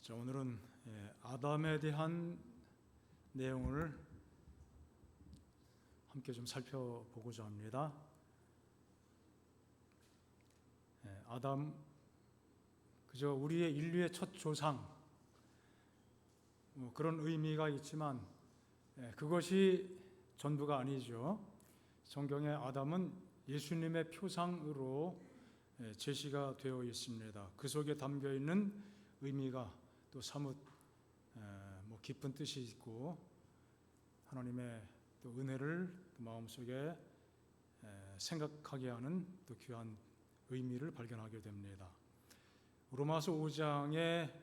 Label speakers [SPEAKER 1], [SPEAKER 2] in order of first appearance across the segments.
[SPEAKER 1] 자, 오늘은 아담에 대한 내용을 함께 좀 살펴보고자 합니다. 아담, 그저 우리의 인류의 첫 조상, 그런 의미가 있지만 그것이 전부가 아니죠. 성경의 아담은 예수님의 표상으로 제시가 되어 있습니다. 그 속에 담겨 있는 의미가 또 사뭇 깊은 뜻이 있고 하나님의 또 은혜를 또 마음속에 생각하게 하는 또 귀한 의미를 발견하게 됩니다. 로마서 5장에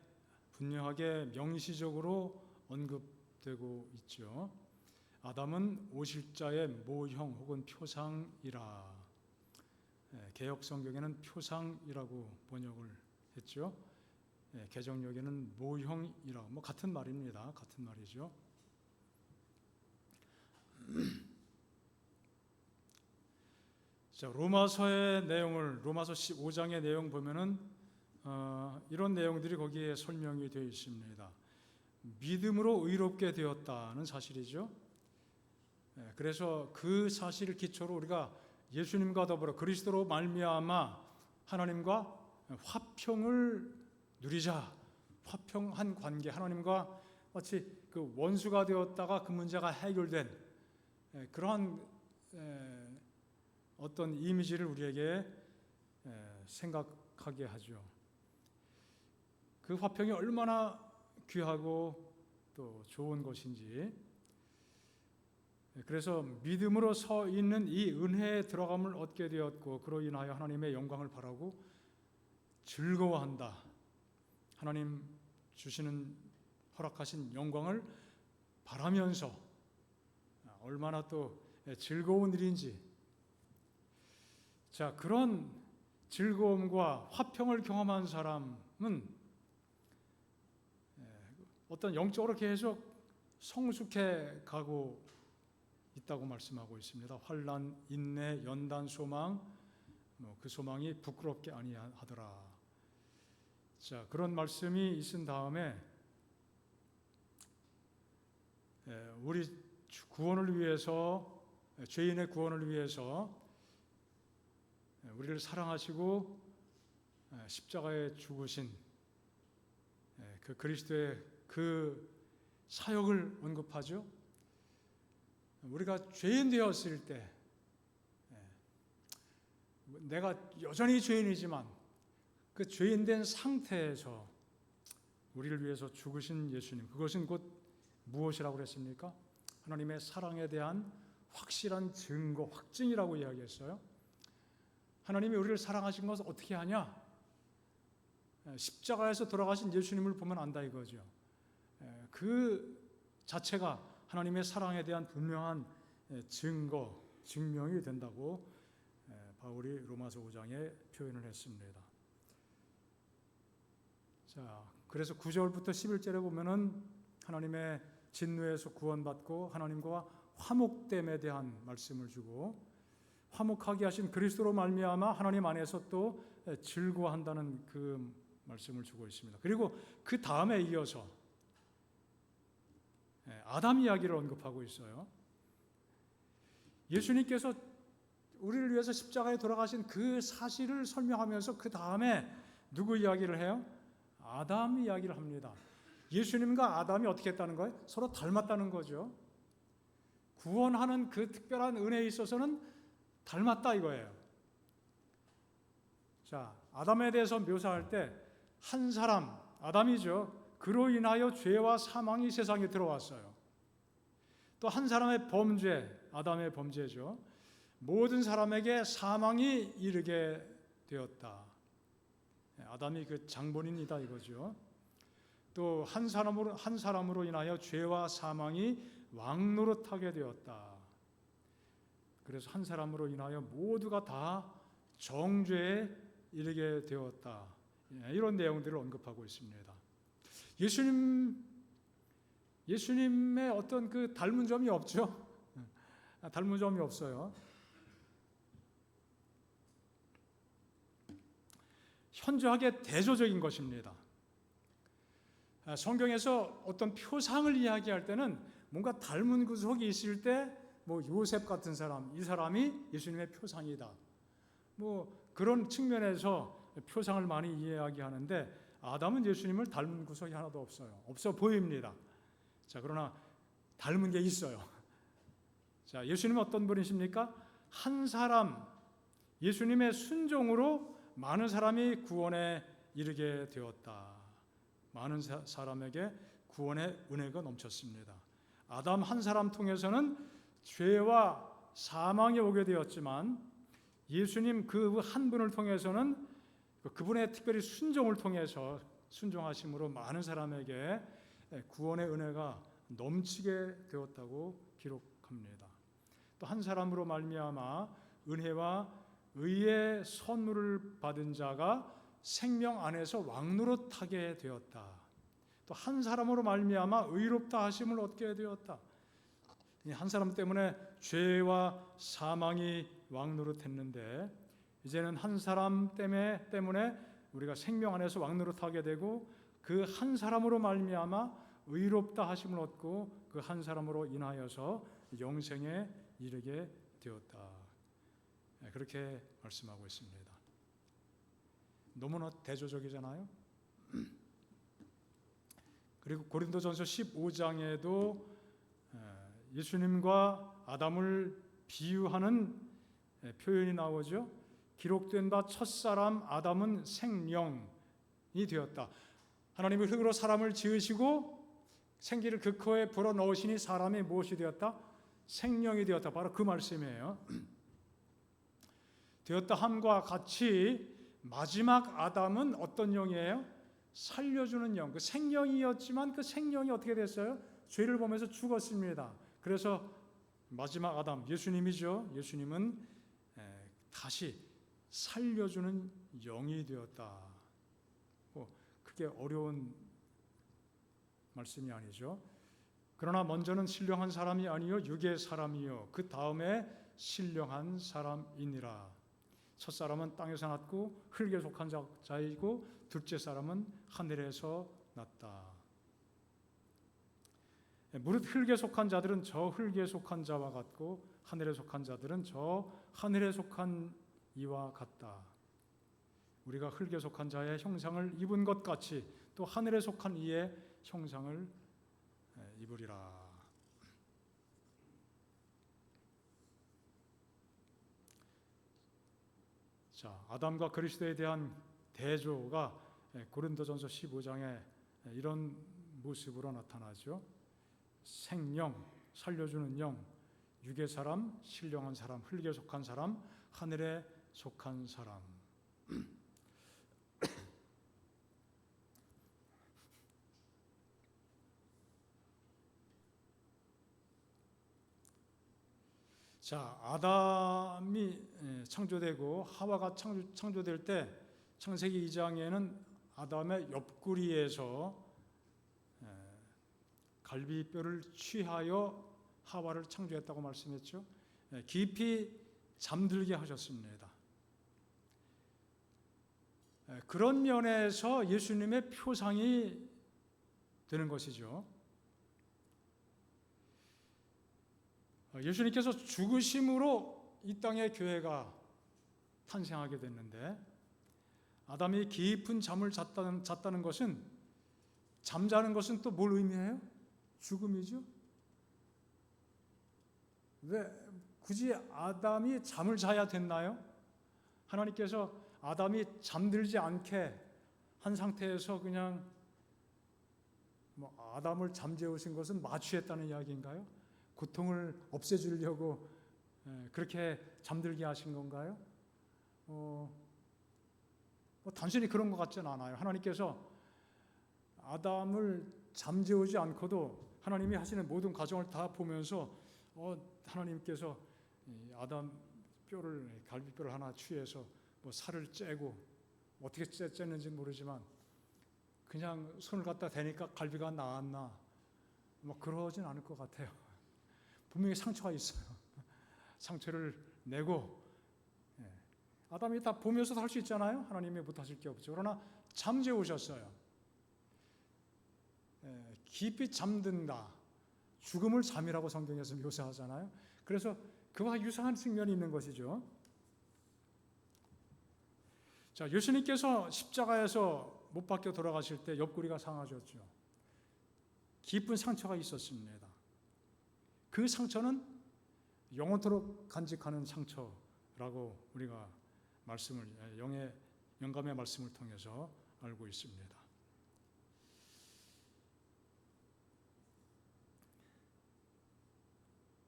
[SPEAKER 1] 분명하게 명시적으로 언급되고 있죠. 아담은 오실자의 모형 혹은 표상이라. 개역 성경에는 표상이라고 번역을 했죠. 개정역에는 모형이라고, 같은 말입니다. 같은 말이죠. 자, 로마서의 내용을, 로마서 5장의 내용 보면은 이런 내용들이 거기에 설명이 되어 있습니다. 믿음으로 의롭게 되었다는 사실이죠. 그래서 그 사실을 기초로 우리가 예수님과 더불어 그리스도로 말미암아 하나님과 화평을 누리자. 화평한 관계, 하나님과 마치 그 원수가 되었다가 그 문제가 해결된 그러한 어떤 이미지를 우리에게 생각하게 하죠. 그 화평이 얼마나 귀하고 또 좋은 것인지. 그래서 믿음으로 서 있는 이 은혜에 들어감을 얻게 되었고, 그로 인하여 하나님의 영광을 바라고 즐거워한다. 하나님 주시는 허락하신 영광을 바라면서 얼마나 또 즐거운 일인지. 자, 그런 즐거움과 화평을 경험한 사람은 어떤 영적으로 계속 성숙해 가고 있다고 말씀하고 있습니다. 환난, 인내, 연단, 소망, 그 소망이 부끄럽게 아니하더라. 자, 그런 말씀이 있은 다음에 우리 구원을 위해서, 죄인의 구원을 위해서 우리를 사랑하시고 십자가에 죽으신 그 그리스도의 그 사역을 언급하죠. 우리가 죄인 되었을 때, 내가 여전히 죄인이지만 그 죄인된 상태에서 우리를 위해서 죽으신 예수님, 그것은 곧 무엇이라고 그랬습니까? 하나님의 사랑에 대한 확실한 증거, 확증이라고 이야기했어요. 하나님이 우리를 사랑하신 것을 어떻게 하냐? 십자가에서 돌아가신 예수님을 보면 안다 이거죠. 그 자체가 하나님의 사랑에 대한 분명한 증거, 증명이 된다고 바울이 로마서 5장에 표현을 했습니다. 자, 그래서 9절부터 11절에 보면은 하나님의 진노에서 구원받고 하나님과 화목됨에 대한 말씀을 주고, 화목하게 하신 그리스도로 말미암아 하나님 안에서 또 즐거워한다는 그 말씀을 주고 있습니다. 그리고 그 다음에 이어서 아담 이야기를 언급하고 있어요. 예수님께서 우리를 위해서 십자가에 돌아가신 그 사실을 설명하면서 그 다음에 누구 이야기를 해요? 아담 이야기를 합니다. 예수님과 아담이 어떻게 했다는 거예요? 서로 닮았다는 거죠. 구원하는 그 특별한 은혜에 있어서는 닮았다 이거예요. 자, 아담에 대해서 묘사할 때 한 사람, 아담이죠. 그로 인하여 죄와 사망이 세상에 들어왔어요. 또 한 사람의 범죄, 아담의 범죄죠. 모든 사람에게 사망이 이르게 되었다. 아담이 그 장본인이다 이거죠. 또 한 사람으로 인하여 죄와 사망이 왕노릇하게 되었다. 그래서 한 사람으로 인하여 모두가 다 정죄에 이르게 되었다. 이런 내용들을 언급하고 있습니다. 예수님의 어떤 그 닮은 점이 없죠. 닮은 점이 없어요. 현저하게 대조적인 것입니다. 성경에서 어떤 표상을 이야기할 때는 뭔가 닮은 구석이 있을 때 뭐 요셉 같은 사람, 이 사람이 예수님의 표상이다. 뭐 그런 측면에서 표상을 많이 이야기하는데 아담은 예수님을 닮은 구석이 하나도 없어요. 없어 보입니다. 자, 그러나 닮은 게 있어요. 자, 예수님은 어떤 분이십니까? 한 사람, 예수님의 순종으로 많은 사람이 구원에 이르게 되었다. 많은 사람에게 구원의 은혜가 넘쳤습니다. 아담 한 사람 통해서는 죄와 사망이 오게 되었지만 예수님 그 한 분을 통해서는 그분의 특별히 순종을 통해서 순종하심으로 많은 사람에게 구원의 은혜가 넘치게 되었다고 기록합니다. 또 한 사람으로 말미암아 은혜와 의의 선물을 받은 자가 생명 안에서 왕노릇하게 되었다. 또 한 사람으로 말미암아 의롭다 하심을 얻게 되었다. 한 사람 때문에 죄와 사망이 왕노릇했는데 이제는 한 사람 때문에 우리가 생명 안에서 왕노릇하게 되고 그 한 사람으로 말미암아 의롭다 하심을 얻고 그 한 사람으로 인하여서 영생에 이르게 되었다. 그렇게 말씀하고 있습니다. 너무나 대조적이잖아요. 그리고 고린도전서 15장에도 예수님과 아담을 비유하는 표현이 나오죠. 기록된 바 첫사람 아담은 생명이 되었다. 하나님이 흙으로 사람을 지으시고 생기를 그 코에 불어넣으시니 사람이 무엇이 되었다? 생명이 되었다. 바로 그 말씀이에요. 되었다 함과 같이 마지막 아담은 어떤 영이에요? 살려주는 영. 그 생명이었지만 그 생명이 어떻게 됐어요? 죄를 보면서 죽었습니다. 그래서 마지막 아담, 예수님이죠. 예수님은 다시 살려주는 영이 되었다. 그게 어려운 말씀이 아니죠. 그러나 먼저는 신령한 사람이 아니요 육의 사람이요 그 다음에 신령한 사람이니라. 첫 사람은 땅에서 났고 흙에 속한 자이고 둘째 사람은 하늘에서 났다. 무릇 흙에 속한 자들은 저 흙에 속한 자와 같고 하늘에 속한 자들은 저 하늘에 속한 이와 같다. 우리가 흙에 속한 자의 형상을 입은 것 같이 또 하늘에 속한 이의 형상을 입으리라. 자, 아담과 그리스도에 대한 대조가 고린도전서 15장에 이런 모습으로 나타나죠. 생명, 살려주는 영, 육의 사람, 신령한 사람, 흙에 속한 사람, 하늘에 속한 사람. 자, 아담이 창조되고 하와가 창조될 때 창세기 2장에는 아담의 옆구리에서 갈비뼈를 취하여 하와를 창조했다고 말씀했죠. 깊이 잠들게 하셨습니다. 그런 면에서 예수님의 표상이 되는 것이죠. 예수님께서 죽으심으로 이 땅에 교회가 탄생하게 됐는데 아담이 깊은 잠을 잤다는 것은 잠자는 것은 또 뭘 의미해요? 죽음이죠. 왜 굳이 아담이 잠을 자야 됐나요? 하나님께서 아담이 잠들지 않게 한 상태에서 그냥 아담을 잠재우신 것은 마취했다는 이야기인가요? 고통을 없애주려고 그렇게 잠들게 하신 건가요? 단순히 그런 것 같지는 않아요. 하나님께서 아담을 잠재우지 않고도 하나님이 하시는 모든 과정을 다 보면서 하나님께서 아담 뼈를 갈비뼈를 하나 취해서 살을 째고 어떻게 쨌는지 모르지만 그냥 손을 갖다 대니까 갈비가 나왔나 그러진 않을 것 같아요. 분명히 상처가 있어요. 상처를 내고 아담이 다 보면서도 할 수 있잖아요. 하나님이 못하실 게 없죠. 그러나 잠재우셨어요. 깊이 잠든다. 죽음을 잠이라고 성경에서 묘사하잖아요. 그래서 그와 유사한 측면이 있는 것이죠. 자, 예수님께서 십자가에서 못 박혀 돌아가실 때 옆구리가 상하셨죠. 깊은 상처가 있었습니다. 그 상처는 영원토록 간직하는 상처라고 우리가 영감의 말씀을 통해서 알고 있습니다.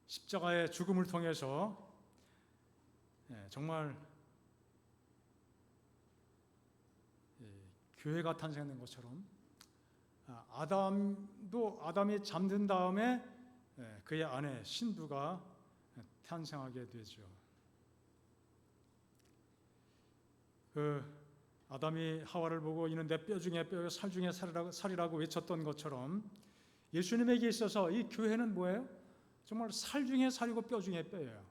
[SPEAKER 1] 십자가의 죽음을 통해서 정말 교회가 탄생된 것처럼 아담이 잠든 다음에 그의 아내 신부가 탄생하게 되죠. 아담이 하와를 보고 이는 내 뼈 중에 뼈요 살 중에 살이라고 외쳤던 것처럼 예수님에게 있어서 이 교회는 뭐예요? 정말 살 중에 살이고 뼈 중에 뼈예요.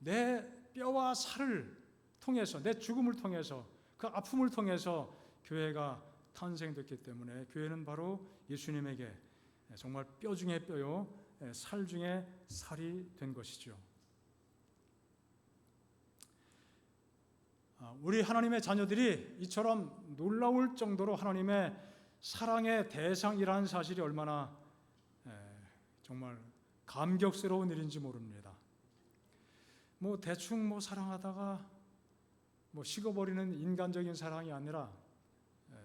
[SPEAKER 1] 내 뼈와 살을 통해서, 내 죽음을 통해서, 그 아픔을 통해서 교회가 탄생됐기 때문에 교회는 바로 예수님에게 정말 뼈 중에 뼈요 살 중에 살이 된 것이죠. 우리 하나님의 자녀들이 이처럼 놀라울 정도로 하나님의 사랑의 대상이라는 사실이 얼마나 정말 감격스러운 일인지 모릅니다. 대충 사랑하다가 식어버리는 인간적인 사랑이 아니라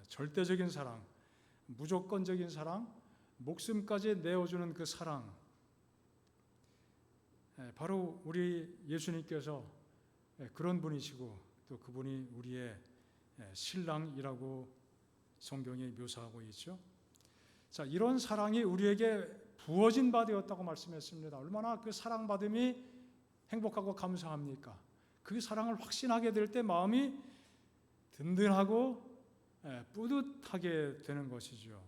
[SPEAKER 1] 절대적인 사랑, 무조건적인 사랑, 목숨까지 내어주는 그 사랑, 바로 우리 예수님께서 그런 분이시고 또 그분이 우리의 신랑이라고 성경이 묘사하고 있죠. 자, 이런 사랑이 우리에게 부어진 바 되었다고 말씀했습니다. 얼마나 그 사랑받음이 행복하고 감사합니까? 그 사랑을 확신하게 될 때 마음이 든든하고 뿌듯하게 되는 것이죠.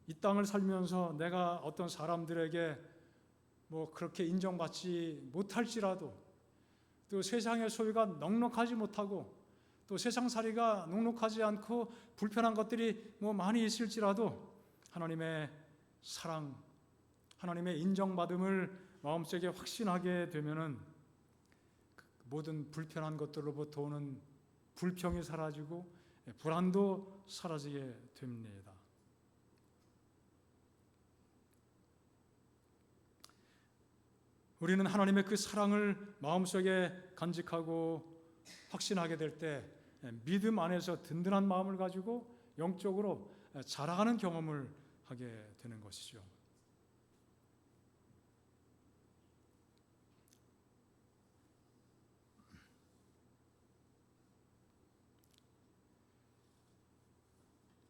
[SPEAKER 1] 이 땅을 살면서 내가 어떤 사람들에게 그렇게 인정받지 못할지라도 또 세상의 소유가 넉넉하지 못하고 또 세상살이가 넉넉하지 않고 불편한 것들이 많이 있을지라도 하나님의 사랑, 하나님의 인정받음을 마음속에 확신하게 되면은 모든 불편한 것들로부터 오는 불평이 사라지고 불안도 사라지게 됩니다. 우리는 하나님의 그 사랑을 마음속에 간직하고 확신하게 될 때 믿음 안에서 든든한 마음을 가지고 영적으로 자라가는 경험을 하게 되는 것이죠.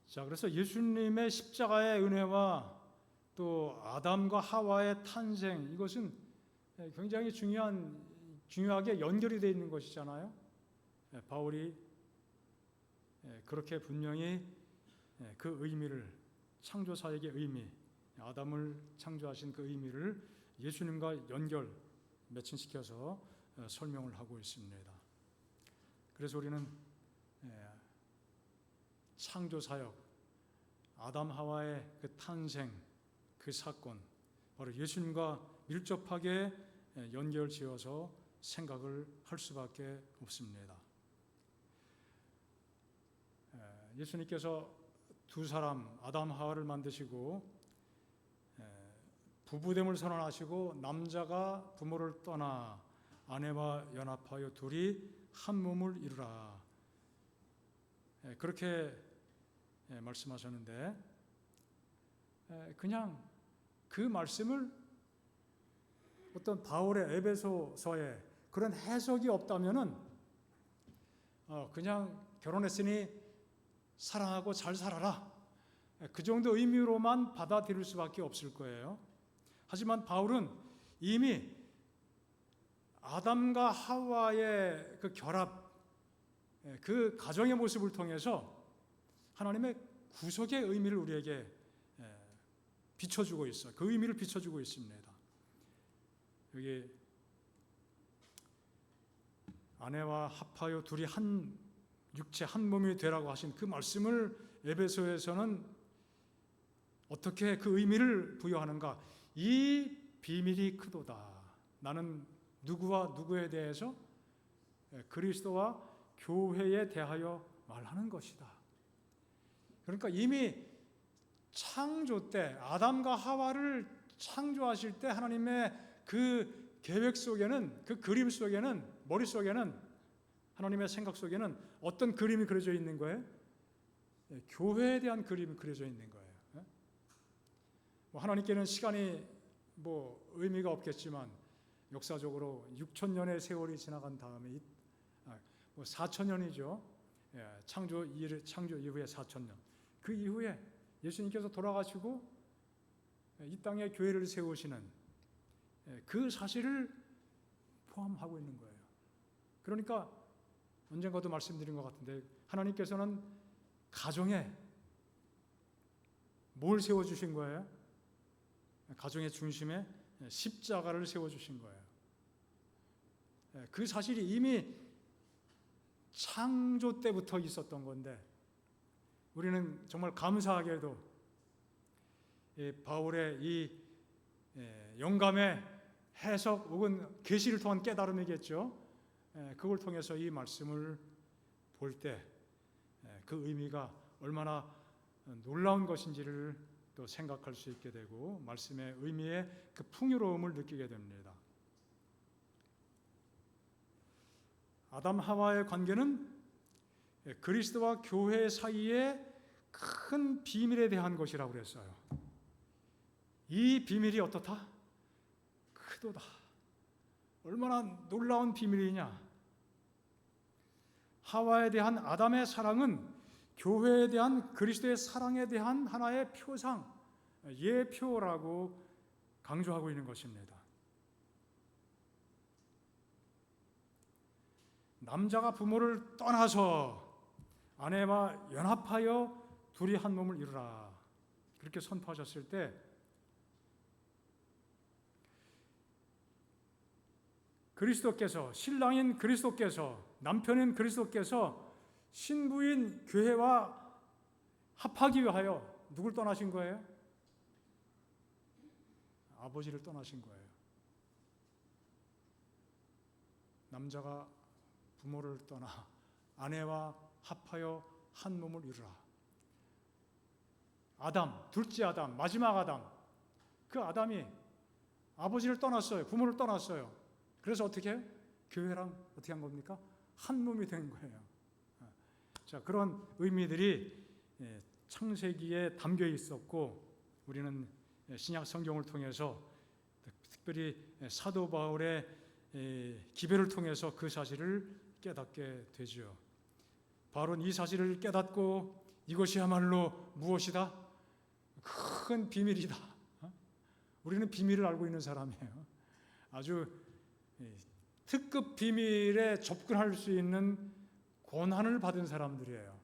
[SPEAKER 1] 자, 그래서 예수님의 십자가의 은혜와 또 아담과 하와의 탄생, 이것은 굉장히 중요하게 연결이 되어 있는 것이잖아요. 바울이 그렇게 분명히 그 의미를, 창조사역의 의미, 아담을 창조하신 그 의미를 예수님과 매칭시켜서 설명을 하고 있습니다. 그래서 우리는 창조사역, 아담 하와의 그 탄생, 그 사건, 바로 예수님과 밀접하게 연결지어서 생각을 할 수밖에 없습니다. 예수님께서 두 사람, 아담 하와를 만드시고 부부됨을 선언하시고 남자가 부모를 떠나 아내와 연합하여 둘이 한 몸을 이루라, 그렇게 말씀하셨는데 그냥 그 말씀을 어떤 바울의 에베소서에 그런 해석이 없다면은 그냥 결혼했으니 사랑하고 잘 살아라, 그 정도 의미로만 받아들일 수밖에 없을 거예요. 하지만 바울은 이미 아담과 하와의 그 결합, 그 가정의 모습을 통해서 하나님의 구속의 의미를 우리에게 비춰주고 있어요. 그 의미를 비춰주고 있습니다. 여기 아내와 합하여 둘이 한 육체 한 몸이 되라고 하신 그 말씀을 에베소에서는 어떻게 그 의미를 부여하는가? 이 비밀이 크도다. 나는 누구와 누구에 대해서? 그리스도와 교회에 대하여 말하는 것이다. 그러니까 이미 창조 때 아담과 하와를 창조하실 때 하나님의 그 계획 속에는, 그 그림 속에는, 머릿속에는, 하나님의 생각 속에는 어떤 그림이 그려져 있는 거예요? 교회에 대한 그림이 그려져 있는 거예요. 하나님께는 시간이 의미가 없겠지만 역사적으로 6,000년의 세월이 지나간 다음에 4,000년이죠. 창조 이후에 4,000년. 그 이후에 예수님께서 돌아가시고 이 땅에 교회를 세우시는 그 사실을 포함하고 있는 거예요. 그러니까 언젠가도 말씀드린 것 같은데 하나님께서는 가정에 뭘 세워주신 거예요? 가정의 중심에 십자가를 세워주신 거예요. 그 사실이 이미 창조 때부터 있었던 건데 우리는 정말 감사하게도 바울의 이 영감의 해석 혹은 계시를 통한 깨달음이겠죠. 그걸 통해서 이 말씀을 볼 때 그 의미가 얼마나 놀라운 것인지를 또 생각할 수 있게 되고 말씀의 의미의 그 풍요로움을 느끼게 됩니다. 아담 하와의 관계는 그리스도와 교회 사이의 큰 비밀에 대한 것이라고 그랬어요. 이 비밀이 어떻다? 크도다. 얼마나 놀라운 비밀이냐? 하와에 대한 아담의 사랑은 교회에 대한 그리스도의 사랑에 대한 하나의 표상, 예표라고 강조하고 있는 것입니다. 남자가 부모를 떠나서 아내와 연합하여 둘이 한 몸을 이루라. 그렇게 선포하셨을 때 그리스도께서, 신랑인 그리스도께서, 남편인 그리스도께서 신부인 교회와 합하기 위하여 누굴 떠나신 거예요? 아버지를 떠나신 거예요. 남자가 부모를 떠나 아내와 합하여 한 몸을 이루라. 아담, 둘째 아담, 마지막 아담, 그 아담이 아버지를 떠났어요. 부모를 떠났어요. 그래서 어떻게 해요? 교회랑 어떻게 한 겁니까? 한 몸이 된 거예요. 자, 그런 의미들이 창세기에 담겨 있었고 우리는 신약 성경을 통해서 특별히 사도 바울의 기별을 통해서 그 사실을 깨닫게 되죠. 바울은 이 사실을 깨닫고 이것이야말로 무엇이다? 큰 비밀이다. 우리는 비밀을 알고 있는 사람이에요. 아주 특급 비밀에 접근할 수 있는 권한을 받은 사람들이에요.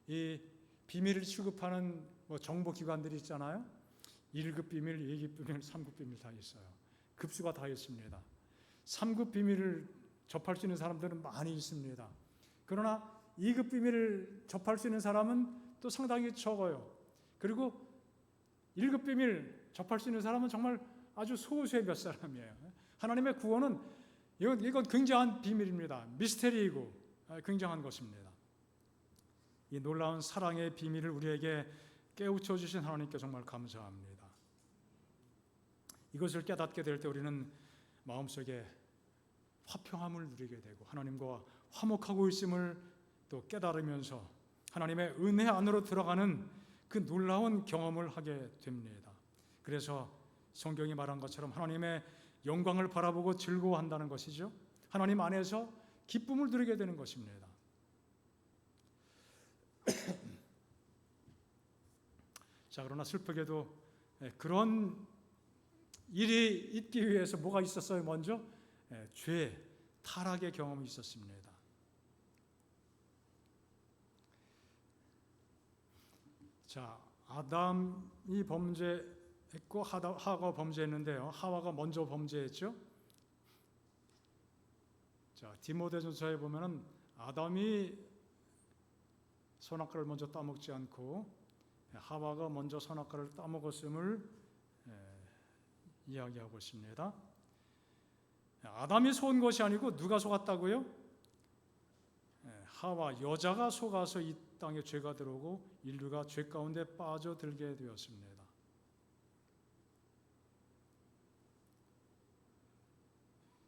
[SPEAKER 1] 이 비밀을 취급하는 정보기관들이 있잖아요. 1급 비밀, 2급 비밀, 3급 비밀 다 있어요. 급수가 다 있습니다. 3급 비밀을 접할 수 있는 사람들은 많이 있습니다. 그러나 2급 비밀을 접할 수 있는 사람은 또 상당히 적어요. 그리고 1급 비밀 접할 수 있는 사람은 정말 아주 소수의 몇 사람이에요. 하나님의 구원은 이건 굉장한 비밀입니다. 미스테리이고 굉장한 것입니다. 이 놀라운 사랑의 비밀을 우리에게 깨우쳐 주신 하나님께 정말 감사합니다. 이것을 깨닫게 될 때 우리는 마음속에 화평함을 누리게 되고 하나님과 화목하고 있음을 또 깨달으면서 하나님의 은혜 안으로 들어가는 그 놀라운 경험을 하게 됩니다. 그래서 성경이 말한 것처럼 하나님의 영광을 바라보고 즐거워한다는 것이죠. 하나님 안에서 기쁨을 누리게 되는 것입니다. 자, 그러나 슬프게도 그런 일이 있기 위해서 뭐가 있었어요? 먼저 죄, 타락의 경험이 있었습니다. 자, 아담이 범죄했고 하와가 범죄했는데요. 하와가 먼저 범죄했죠. 자, 디모데전서에 보면은 아담이 선악과를 먼저 따먹지 않고 하와가 먼저 선악과를 따먹었음을 이야기하고 있습니다. 아담이 속은 것이 아니고 누가 속았다고요? 하와 여자가 속아서 이 땅에 죄가 들어오고 인류가 죄 가운데 빠져들게 되었습니다.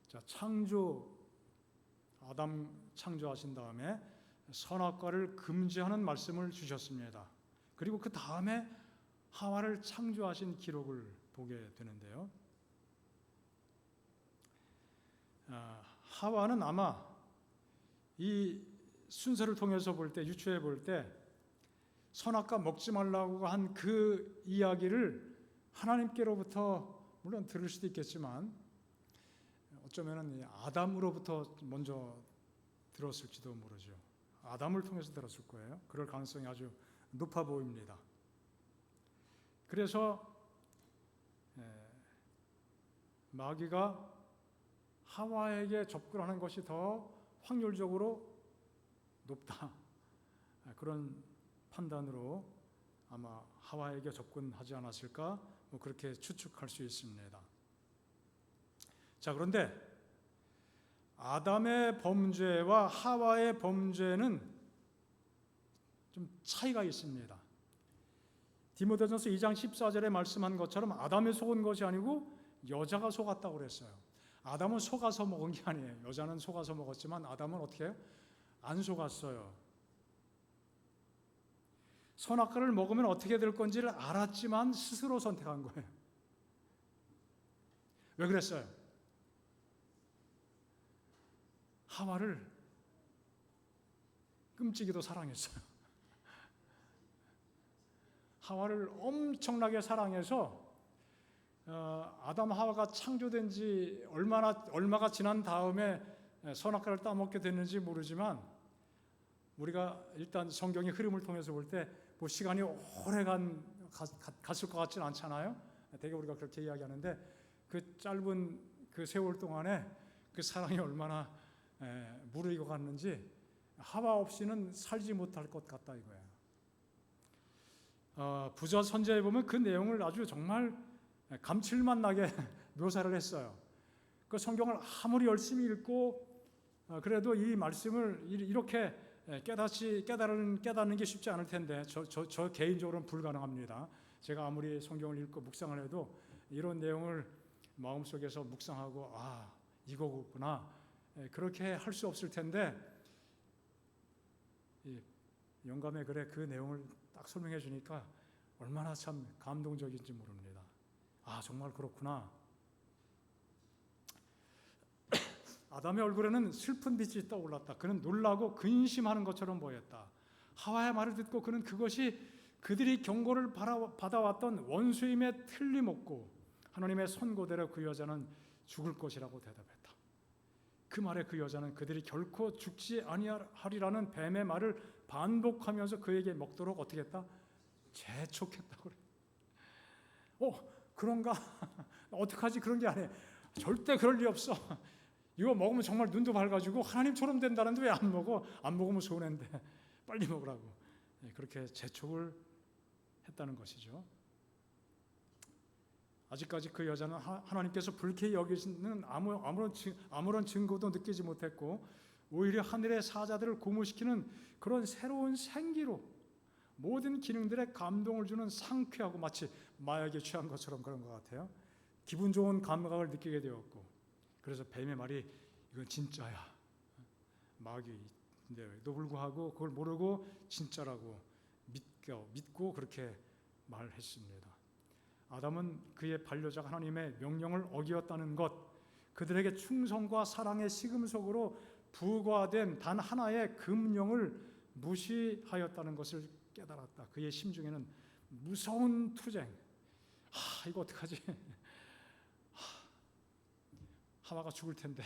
[SPEAKER 1] 자, 아담 창조하신 다음에 선악과를 금지하는 말씀을 주셨습니다. 그리고 그 다음에 하와를 창조하신 기록을 보게 되는데요. 하와는 아마 이 순서를 통해서 볼 때, 유추해 볼 때 선악과 먹지 말라고 한 그 이야기를 하나님께로부터 물론 들을 수도 있겠지만 어쩌면 아담으로부터 먼저 들었을지도 모르죠. 아담을 통해서 들었을 거예요. 그럴 가능성이 아주 높아 보입니다. 그래서 마귀가 하와에게 접근하는 것이 더 확률적으로 높다. 그런 판단으로 아마 하와에게 접근하지 않았을까? 그렇게 추측할 수 있습니다. 자, 그런데 아담의 범죄와 하와의 범죄는 좀 차이가 있습니다. 디모데전서 2장 14절에 말씀한 것처럼 아담이 속은 것이 아니고 여자가 속았다고 그랬어요. 아담은 속아서 먹은 게 아니에요. 여자는 속아서 먹었지만 아담은 어떻게 해요? 안 속았어요. 선악과를 먹으면 어떻게 될 건지를 알았지만 스스로 선택한 거예요. 왜 그랬어요? 하와를 끔찍이도 사랑했어요. 하와를 엄청나게 사랑해서 아담 하와가 창조된 지 얼마가 지난 다음에 선악과를 따먹게 됐는지 모르지만 우리가 일단 성경의 흐름을 통해서 볼 때 뭐 시간이 오래 갔을 것 같지는 않잖아요. 되게 우리가 그렇게 이야기하는데 그 짧은 그 세월 동안에 그 사랑이 얼마나 무르익어 갔는지 하와 없이는 살지 못할 것 같다 이거예요. 부자 선지자에 보면 그 내용을 아주 정말 감칠맛 나게 묘사를 했어요. 그 성경을 아무리 열심히 읽고 그래도 이 말씀을 이렇게 깨닫는 게 쉽지 않을 텐데 저 개인적으로는 불가능합니다. 제가 아무리 성경을 읽고 묵상을 해도 이런 내용을 마음속에서 묵상하고 이거구나 그렇게 할 수 없을 텐데 영감의 글에 그 내용을 딱 설명해 주니까 얼마나 참 감동적인지 모릅니다. 정말 그렇구나. 아담의 얼굴에는 슬픈 빛이 떠올랐다. 그는 놀라고 근심하는 것처럼 보였다. 하와의 말을 듣고 그는 그것이 그들이 경고를 받아왔던 원수임에 틀림없고 하나님의 선고대로 그 여자는 죽을 것이라고 대답했다. 그 말에 그 여자는 그들이 결코 죽지 아니하리라는 뱀의 말을 반복하면서 그에게 먹도록 어떻게 했다? 재촉했다고 그래. 그런가? 어떡하지? 그런 게 아니에요. 절대 그럴 리 없어. 이거 먹으면 정말 눈도 밝아지고 하나님처럼 된다는데 왜 안 먹어? 안 먹으면 손해인데 빨리 먹으라고. 그렇게 재촉을 했다는 것이죠. 아직까지 그 여자는 하나님께서 불쾌히 여기시는 아무런 증거도 느끼지 못했고 오히려 하늘의 사자들을 고무시키는 그런 새로운 생기로 모든 기능들에 감동을 주는 상쾌하고 마치 마약에 취한 것처럼 그런 것 같아요. 기분 좋은 감각을 느끼게 되었고 그래서 뱀의 말이 이건 진짜야. 마귀인데도 불구하고 그걸 모르고 진짜라고 믿고 그렇게 말했습니다. 아담은 그의 반려자 하나님의 명령을 어기었다는 것, 그들에게 충성과 사랑의 시금석으로 부과된 단 하나의 금령을 무시하였다는 것을 깨달았다. 그의 심중에는 무서운 투쟁. 이거 어떡하지? 하와가 죽을 텐데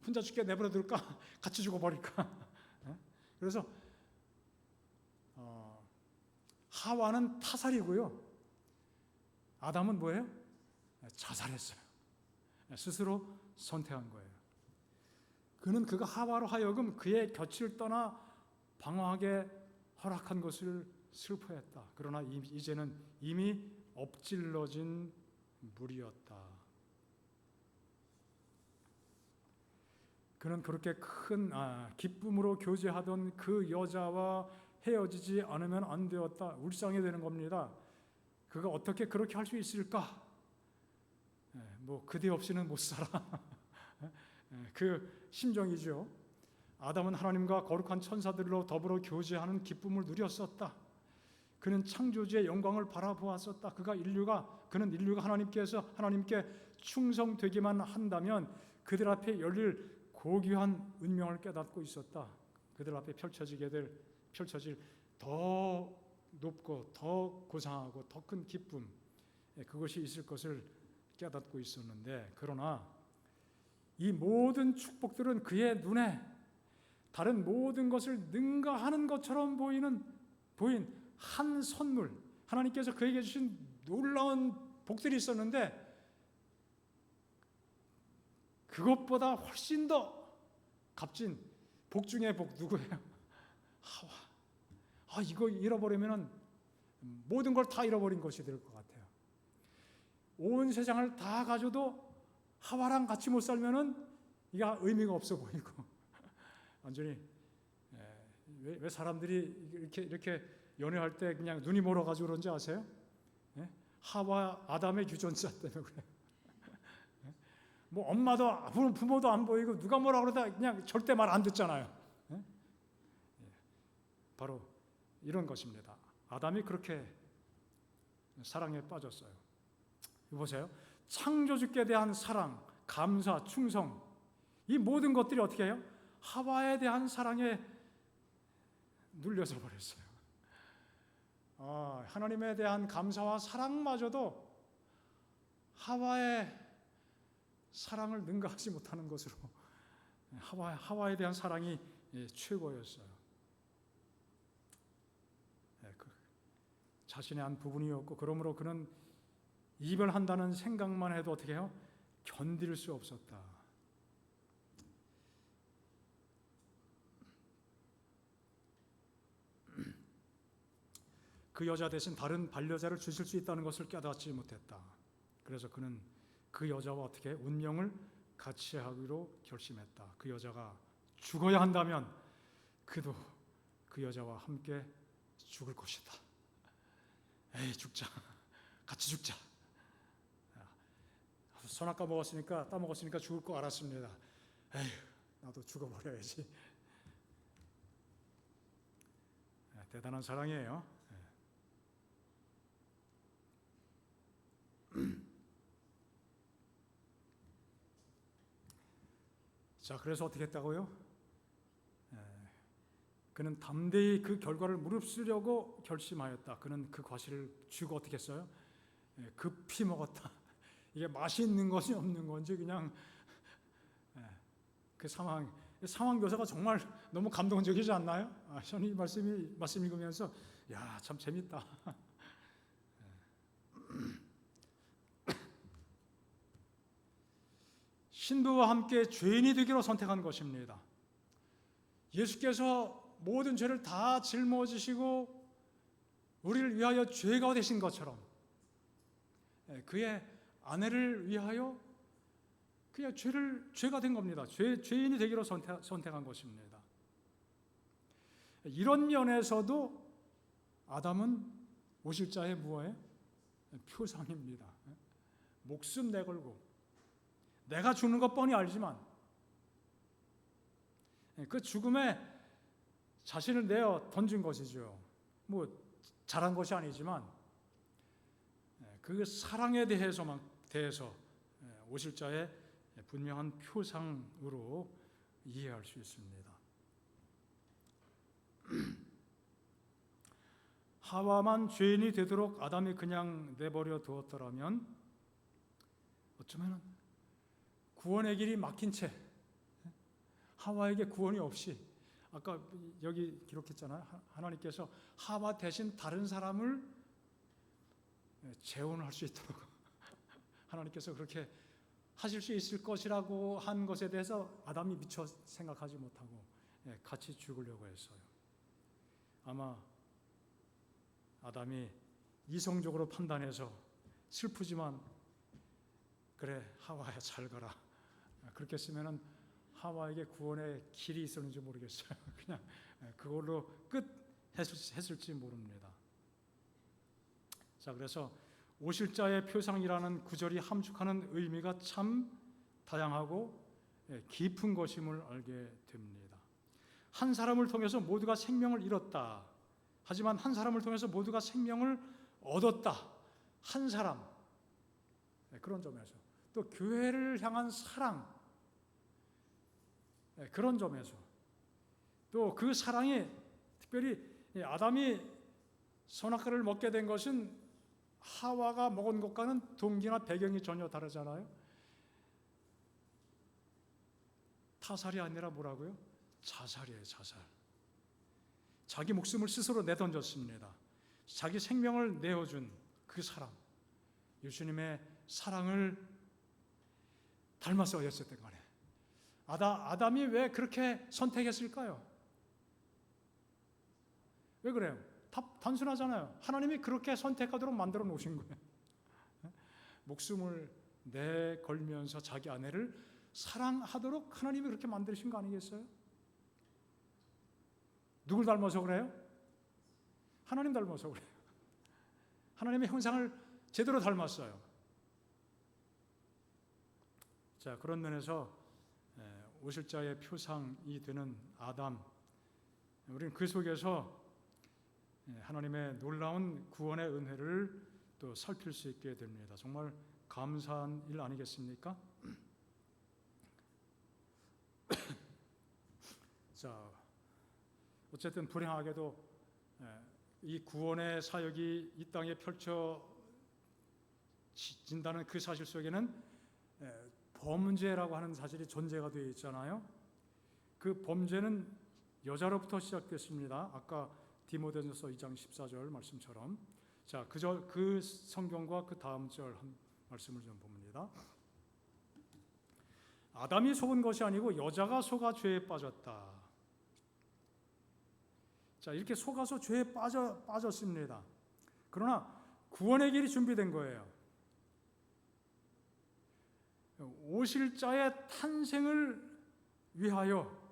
[SPEAKER 1] 혼자 죽게 내버려 둘까? 같이 죽어버릴까? 그래서 하와는 타살이고요. 아담은 뭐예요? 자살했어요. 스스로 선택한 거예요. 그가 하와로 하여금 그의 곁을 떠나 방황하게 허락한 것을 슬퍼했다. 그러나 이제는 이미 엎질러진 물이었다. 그는 그렇게 큰 기쁨으로 교제하던 그 여자와 헤어지지 않으면 안 되었다. 울상이 되는 겁니다. 그가 어떻게 그렇게 할 수 있을까? 뭐 그대 없이는 못 살아. 그 심정이죠. 아담은 하나님과 거룩한 천사들로 더불어 교제하는 기쁨을 누렸었다. 그는 창조주의 영광을 바라보았었다. 그는 인류가 하나님께 충성되기만 한다면 그들 앞에 열릴 고귀한 운명을 깨닫고 있었다. 그들 앞에 펼쳐질 더 높고 더 고상하고 더 큰 기쁨, 그것이 있을 것을 깨닫고 있었는데, 그러나 이 모든 축복들은 그의 눈에 다른 모든 것을 능가하는 것처럼 보인 한 선물, 하나님께서 그에게 주신 놀라운 복들이 있었는데 그것보다 훨씬 더 값진 복 중의 복 누구예요? 하와. 이거 잃어버리면 모든 걸 다 잃어버린 것이 될 것 같아요. 온 세상을 다 가져도 하와랑 같이 못 살면은 이게 의미가 없어 보이고 완전히 왜 사람들이 이렇게 연애할 때 그냥 눈이 멀어가지고 그런지 아세요? 하와 아담의 유전자 때문에 그래요. 뭐 엄마도 부모도 안 보이고 누가 뭐라 그러다 그냥 절대 말 안 듣잖아요. 바로 이런 것입니다. 아담이 그렇게 사랑에 빠졌어요. 보세요. 창조주께 대한 사랑, 감사, 충성, 이 모든 것들이 어떻게 해요? 하와에 대한 사랑에 눌려서 버렸어요. 하나님에 대한 감사와 사랑마저도 하와의 사랑을 능가하지 못하는 것으로 하와에 대한 사랑이 최고였어요. 자신의 한 부분이었고, 그러므로 그는 이별한다는 생각만 해도 어떻게 해요? 견딜 수 없었다. 그 여자 대신 다른 반려자를 주실 수 있다는 것을 깨닫지 못했다. 그래서 그는 그 여자와 어떻게 운명을 같이 하기로 결심했다. 그 여자가 죽어야 한다면 그도 그 여자와 함께 죽을 것이다. 에이, 죽자. 같이 죽자. 선악과 따먹었으니까 죽을 거 알았습니다. 에휴, 나도 죽어버려야지. 대단한 사랑이에요. 자, 그래서 어떻게 했다고요? 그는 담대히 그 결과를 무릅쓰려고 결심하였다. 그는 그 과실을 쥐고 어떻게 했어요? 급히 먹었다. 이게 맛이 있는 것이 없는 건지 그냥 그 상황 묘사가 정말 너무 감동적이지 않나요? 저는 이 말씀 읽으면서 야, 참 재밌다. 신부와 함께 죄인이 되기로 선택한 것입니다. 예수께서 모든 죄를 다 짊어지시고 우리를 위하여 죄가 되신 것처럼 그의 아내를 위하여 그냥 죄가 된 겁니다. 죄인이 되기로 선택한 것입니다. 이런 면에서도 아담은 오실자의 무엇의 표상입니다. 목숨 내걸고 내가 죽는 것 뻔히 알지만 그 죽음에 자신을 내어 던진 것이죠. 뭐 잘한 것이 아니지만 그 사랑에 대해서 오실자의 분명한 표상으로 이해할 수 있습니다. 하와만 죄인이 되도록 아담이 그냥 내버려 두었더라면 어쩌면 구원의 길이 막힌 채 하와에게 구원이 없이, 아까 여기 기록했잖아요. 하나님께서 하와 대신 다른 사람을 재혼할 수 있도록 하나님께서 그렇게 하실 수 있을 것이라고 한 것에 대해서 아담이 미처 생각하지 못하고 같이 죽으려고 했어요. 아마 아담이 이성적으로 판단해서 슬프지만 그래 하와야 잘 가라 그렇게 했으면은 하와에게 구원의 길이 있었는지 모르겠어요. 그냥 그걸로 끝 했을지 모릅니다. 자, 그래서 오실자의 표상이라는 구절이 함축하는 의미가 참 다양하고 깊은 것임을 알게 됩니다. 한 사람을 통해서 모두가 생명을 잃었다. 하지만 한 사람을 통해서 모두가 생명을 얻었다. 한 사람. 그런 점에서 또 교회를 향한 사랑. 그런 점에서 또 그 사랑이 특별히 아담이 선악과를 먹게 된 것은 하와가 먹은 것과는 동기나 배경이 전혀 다르잖아요. 타살이 아니라 뭐라고요? 자살이에요, 자살. 자기 목숨을 스스로 내던졌습니다. 자기 생명을 내어준 그 사람, 예수님의 사랑을 닮았어였을 간에 아담이 왜 그렇게 선택했을까요? 왜 그래요? 단순하잖아요. 하나님이 그렇게 선택하도록 만들어 놓으신 거예요. 목숨을 내걸면서 자기 아내를 사랑하도록 하나님이 그렇게 만드신 거 아니겠어요? 누굴 닮아서 그래요? 하나님 닮아서 그래요. 하나님의 형상을 제대로 닮았어요. 자, 그런 면에서 오실자의 표상이 되는 아담, 우리는 그 속에서 하나님의 놀라운 구원의 은혜를 또 살필 수 있게 됩니다. 정말 감사한 일 아니겠습니까? 자, 어쨌든 불행하게도 이 구원의 사역이 이 땅에 펼쳐진다는 그 사실 속에는 범죄라고 하는 사실이 존재가 되어 있잖아요. 그 범죄는 여자로부터 시작됐습니다. 아까 디모데전서 2장 14절 말씀처럼. 자, 그 성경과 그 다음 절 한 말씀을 좀 봅니다. 아담이 속은 것이 아니고 여자가 속아 죄에 빠졌다. 자, 이렇게 속아서 죄에 빠졌습니다. 그러나 구원의 길이 준비된 거예요. 오실자의 탄생을 위하여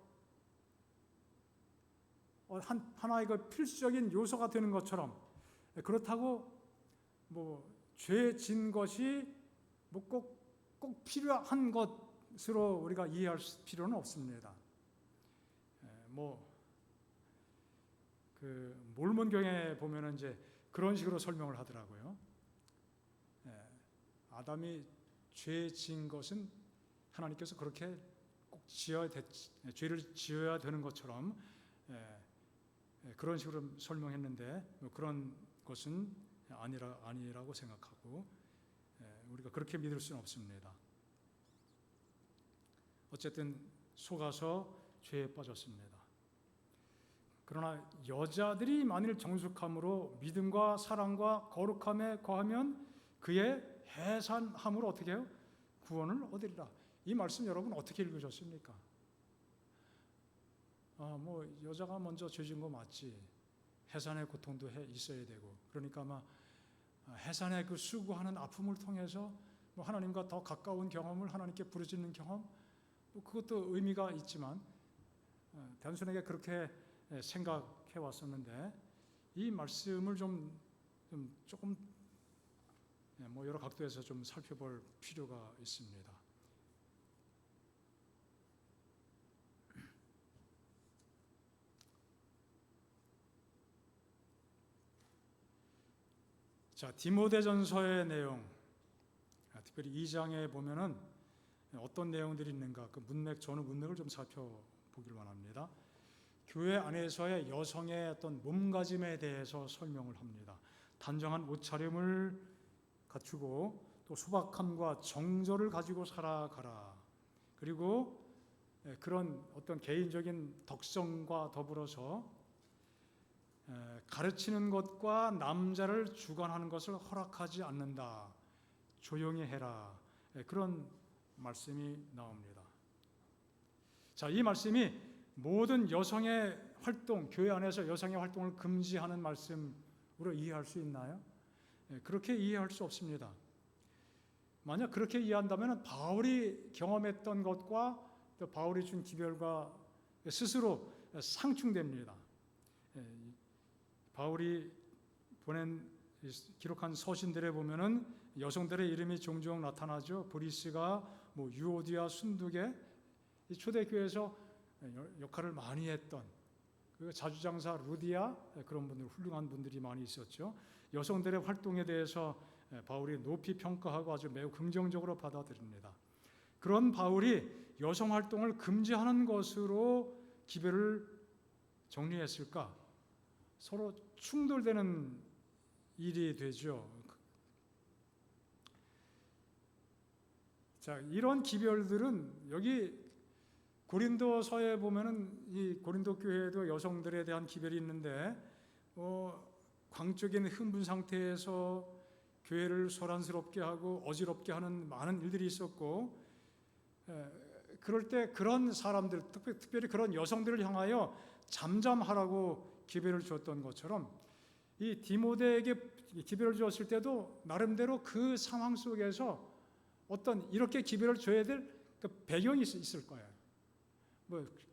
[SPEAKER 1] 하나의 그 필수적인 요소가 되는 것처럼, 그렇다고 죄 진 것이 꼭 필요한 것으로 우리가 이해할 필요는 없습니다. 그 몰몬경에 보면은 이제 그런 식으로 설명을 하더라고요. 아담이 죄 지은 것은 하나님께서 그렇게 꼭 죄를 지어야 되는 것처럼 그런 식으로 설명했는데 그런 것은 아니라고 생각하고 우리가 그렇게 믿을 수는 없습니다. 어쨌든 속아서 죄에 빠졌습니다. 그러나 여자들이 만일 정숙함으로 믿음과 사랑과 거룩함에 거하면 그의 해산함으로 어떻게 해요? 구원을 얻으리라. 이 말씀 여러분 어떻게 읽으셨습니까? 여자가 먼저 죄진 거 맞지. 해산의 고통도 있어야 되고. 그러니까 아마 해산의 그 수고하는 아픔을 통해서 하나님과 더 가까운 경험을 하나님께 부르짖는 경험, 그것도 의미가 있지만 단순하게 그렇게 생각해 왔었는데 이 말씀을 조금 여러 각도에서 좀 살펴볼 필요가 있습니다. 자, 디모데전서의 내용, 특별히 2장에 보면은 어떤 내용들이 있는가, 그 전후 문맥을 좀 살펴보기를 원합니다. 교회 안에서의 여성의 어떤 몸가짐에 대해서 설명을 합니다. 단정한 옷차림을 갖추고 또 소박함과 정절을 가지고 살아가라. 그리고 그런 어떤 개인적인 덕성과 더불어서 가르치는 것과 남자를 주관하는 것을 허락하지 않는다. 조용히 해라. 그런 말씀이 나옵니다. 자, 이 말씀이 모든 여성의 활동, 교회 안에서 여성의 활동을 금지하는 말씀 우리가 이해할 수 있나요? 그렇게 이해할 수 없습니다. 만약 그렇게 이해한다면 바울이 경험했던 것과 또 바울이 준 기별과 스스로 상충됩니다. 바울이 기록한 서신들에 보면은 여성들의 이름이 종종 나타나죠. 브리스가, 유오디아, 순두계, 이 초대교회에서 역할을 많이 했던 그 자주장사 루디아, 그런 분들, 훌륭한 분들이 많이 있었죠. 여성들의 활동에 대해서 바울이 높이 평가하고 아주 매우 긍정적으로 받아들입니다. 그런 바울이 여성 활동을 금지하는 것으로 기별을 정리했을까? 서로 충돌되는 일이 되죠. 자, 이런 기별들은 여기 고린도서에 보면은 이 고린도 교회에도 여성들에 대한 기별이 있는데 광적인 흥분 상태에서 교회를 소란스럽게 하고 어지럽게 하는 많은 일들이 있었고, 그럴 때 그런 사람들, 특별히 그런 여성들을 향하여 잠잠하라고 기별을 주었던 것처럼 이 디모데에게 기별을 주었을 때도 나름대로 그 상황 속에서 어떤 이렇게 기별을 줘야 될 그 배경이 있을 거예요.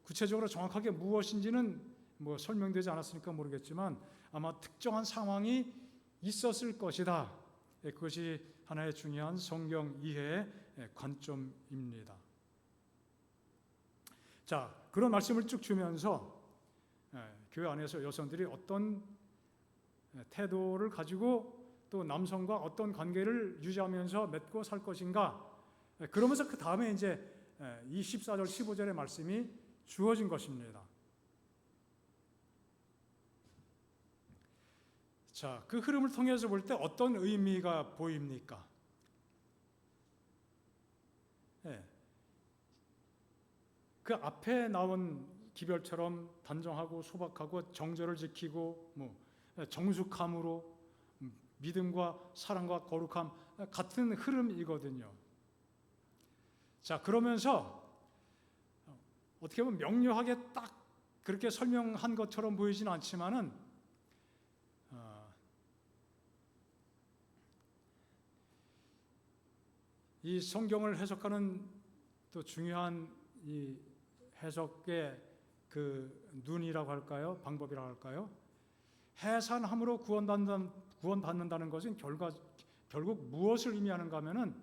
[SPEAKER 1] 구체적으로 정확하게 무엇인지는 설명되지 않았으니까 모르겠지만 아마 특정한 상황이 있었을 것이다. 그것이 하나의 중요한 성경 이해의 관점입니다. 자, 그런 말씀을 쭉 주면서 교회 안에서 여성들이 어떤 태도를 가지고 또 남성과 어떤 관계를 유지하면서 맺고 살 것인가, 그러면서 그 다음에 이제 이 14절 15절의 말씀이 주어진 것입니다. 자, 그 흐름을 통해서 볼 때 어떤 의미가 보입니까? 그 앞에 나온 기별처럼 단정하고 소박하고 정절을 지키고 정숙함으로 믿음과 사랑과 거룩함 같은 흐름이거든요. 자, 그러면서 어떻게 보면 명료하게 딱 그렇게 설명한 것처럼 보이진 않지만은 이 성경을 해석하는 또 중요한 이 해석의 그 눈이라고 할까요? 방법이라고 할까요? 해산함으로 구원받는다는 것은 결국 무엇을 의미하는가 하면은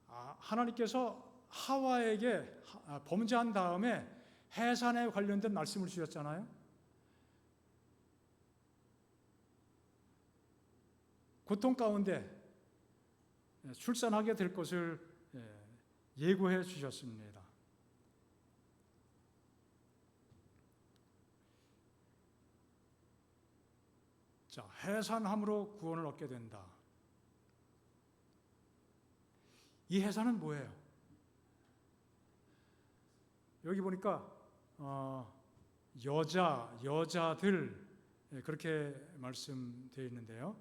[SPEAKER 1] 하나님께서 하와에게 범죄한 다음에 해산에 관련된 말씀을 주셨잖아요. 고통 가운데 출산하게 될 것을 예고해 주셨습니다. 자, 해산함으로 구원을 얻게 된다. 이 해산은 뭐예요? 여기 보니까 여자들 그렇게 말씀되어 있는데요.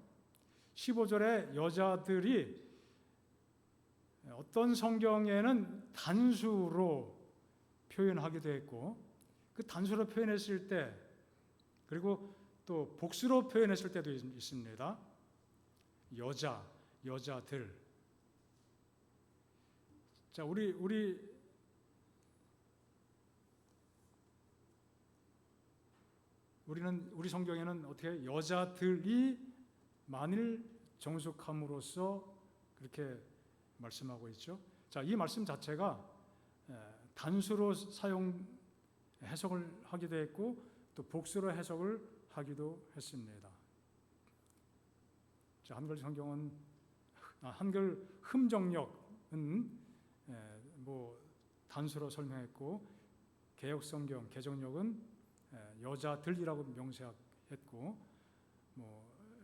[SPEAKER 1] 15절에 여자들이 어떤 성경에는 단수로 표현하게 되어 있고, 그 단수로 표현했을 때, 그리고 또 복수로 표현했을 때도 있습니다. 여자들. 자, 우리 성경에는 어떻게 여자들이 만일 정숙함으로써 그렇게 말씀하고 있죠. 자, 이 말씀 자체가 단수로 해석을 하기도 했고 또 복수로 해석을 하기도 했습니다. 자, 한글 흠정력은 단수로 설명했고, 개역 성경 개정력은 여자들이라고 명시했고,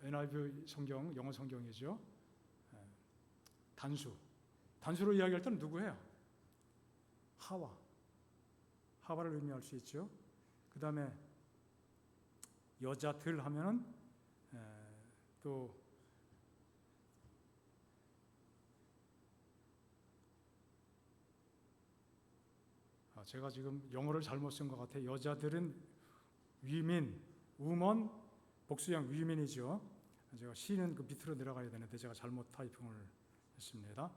[SPEAKER 1] NIV 성경 영어 성경이죠. 단수로 이야기할 때는 누구예요? 하와를 의미할 수 있죠. 그 다음에 여자들 하면은 또 제가 지금 영어를 잘못 쓴 것 같아요. 여자들은 women, 복수형 위민이죠. 제가 C는 그 밑으로 내려가야 되는데 제가 잘못 타이핑을 했습니다.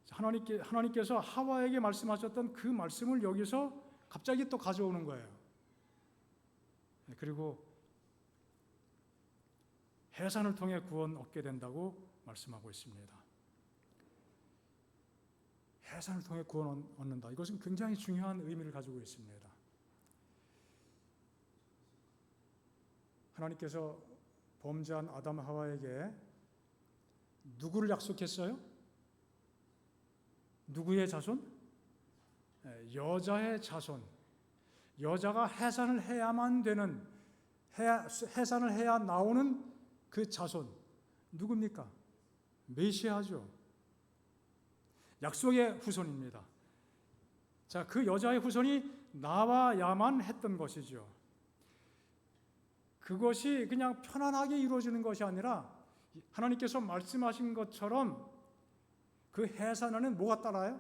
[SPEAKER 1] 하나님께서 하와에게 말씀하셨던 그 말씀을 여기서 갑자기 또 가져오는 거예요. 그리고 해산을 통해 구원 얻게 된다고 말씀하고 있습니다. 해산을 통해 구원 얻는다. 이것은 굉장히 중요한 의미를 가지고 있습니다. 하나님께서 범죄한 아담 하와에게 누구를 약속했어요? 누구의 자손? 여자의 자손. 여자가 해산을 해야만 되는, 해산을 해야 나오는 그 자손. 누굽니까? 메시아죠. 약속의 후손입니다. 자, 그 여자의 후손이 나와야만 했던 것이죠. 그것이 그냥 편안하게 이루어지는 것이 아니라 하나님께서 말씀하신 것처럼 그 해산에는 뭐가 따라요?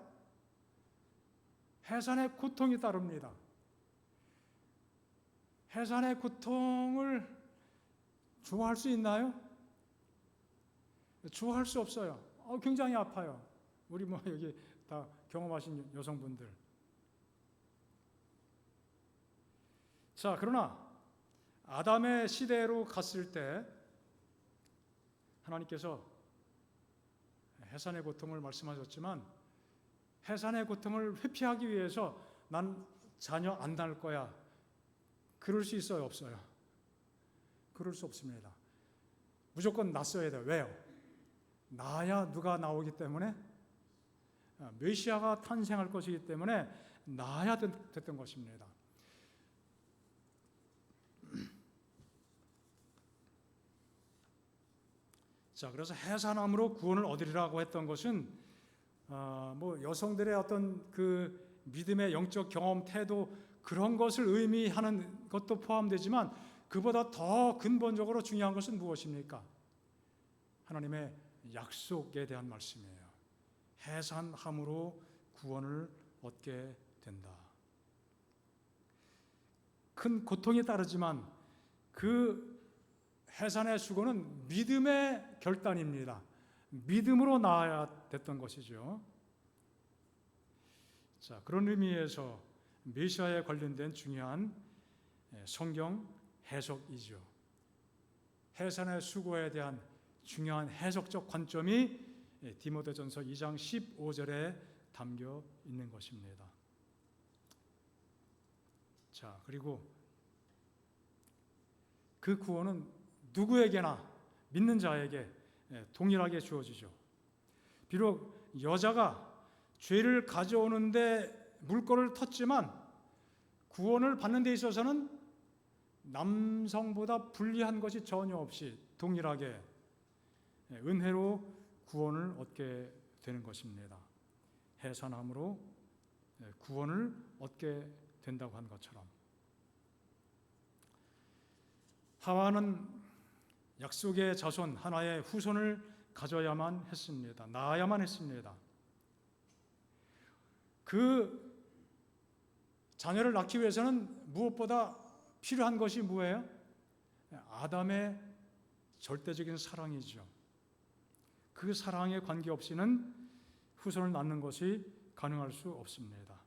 [SPEAKER 1] 해산의 고통이 따릅니다. 해산의 고통을 좋아할 수 있나요? 좋아할 수 없어요. 굉장히 아파요. 우리 여기 다 경험하신 여성분들. 자, 그러나 아담의 시대로 갔을 때 하나님께서 해산의 고통을 말씀하셨지만 해산의 고통을 회피하기 위해서 난 자녀 안 낳을 거야. 그럴 수 있어요? 없어요? 그럴 수 없습니다. 무조건 낳았어야 돼요. 왜요? 낳아야 누가 나오기 때문에, 메시아가 탄생할 것이기 때문에 낳아야 됐던 것입니다. 자, 그래서 해산함으로 구원을 얻으리라고 했던 것은 여성들의 어떤 그 믿음의 영적 경험, 태도, 그런 것을 의미하는 것도 포함되지만 그보다 더 근본적으로 중요한 것은 무엇입니까? 하나님의 약속에 대한 말씀이에요. 해산함으로 구원을 얻게 된다. 큰 고통이 따르지만 그 해산의 수고는 믿음의 결단입니다. 믿음으로 나아야 됐던 것이죠. 자, 그런 의미에서 메시아에 관련된 중요한 성경 해석이죠. 해산의 수고에 대한 중요한 해석적 관점이 디모데전서 2장 15절에 담겨 있는 것입니다. 자, 그리고 그 구원은 누구에게나 믿는 자에게 동일하게 주어지죠. 비록 여자가 죄를 가져오는데 물꼬를 텄지만 구원을 받는 데 있어서는 남성보다 불리한 것이 전혀 없이 동일하게 은혜로 구원을 얻게 되는 것입니다. 해산함으로 구원을 얻게 된다고 한 것처럼 하와는 약속의 자손 하나의 후손을 가져야만 했습니다. 낳아야만 했습니다. 그 자녀를 낳기 위해서는 무엇보다 필요한 것이 뭐예요? 아담의 절대적인 사랑이죠. 그 사랑에 관계없이는 후손을 낳는 것이 가능할 수 없습니다.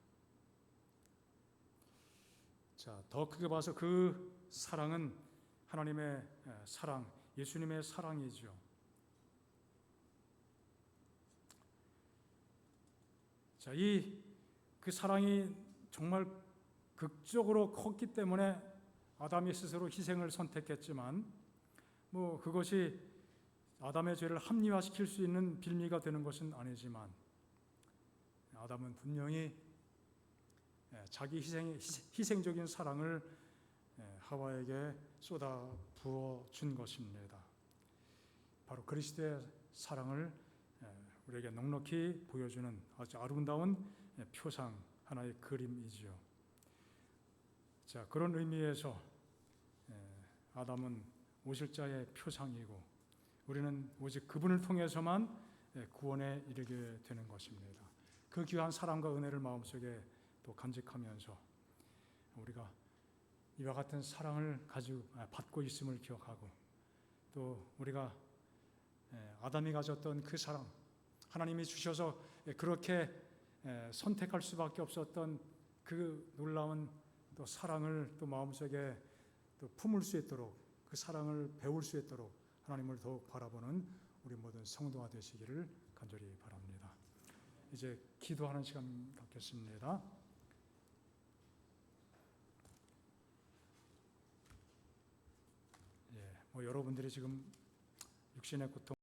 [SPEAKER 1] 자, 더 크게 봐서 그 사랑은 하나님의 사랑, 예수님의 사랑이죠. 자, 그 사랑이 정말 극적으로 컸기 때문에 아담이 스스로 희생을 선택했지만 그것이 아담의 죄를 합리화시킬 수 있는 빌미가 되는 것은 아니지만 아담은 분명히 자기 희생적인 사랑을 하와에게 쏟아 부어 준 것입니다. 바로 그리스도의 사랑을 우리에게 넉넉히 보여주는 아주 아름다운 표상, 하나의 그림이지요. 자, 그런 의미에서 아담은 오실자의 표상이고 우리는 오직 그분을 통해서만 구원에 이르게 되는 것입니다. 그 귀한 사랑과 은혜를 마음속에 또 간직하면서 우리가 이와 같은 사랑을 가지고 받고 있음을 기억하고, 또 우리가 아담이 가졌던 그 사랑, 하나님이 주셔서 그렇게 선택할 수밖에 없었던 그 놀라운 또 사랑을 또 마음속에 또 품을 수 있도록, 그 사랑을 배울 수 있도록 하나님을 더욱 바라보는 우리 모든 성도가 되시기를 간절히 바랍니다. 이제 기도하는 시간 갖겠습니다. 여러분들이 지금 육신의 고통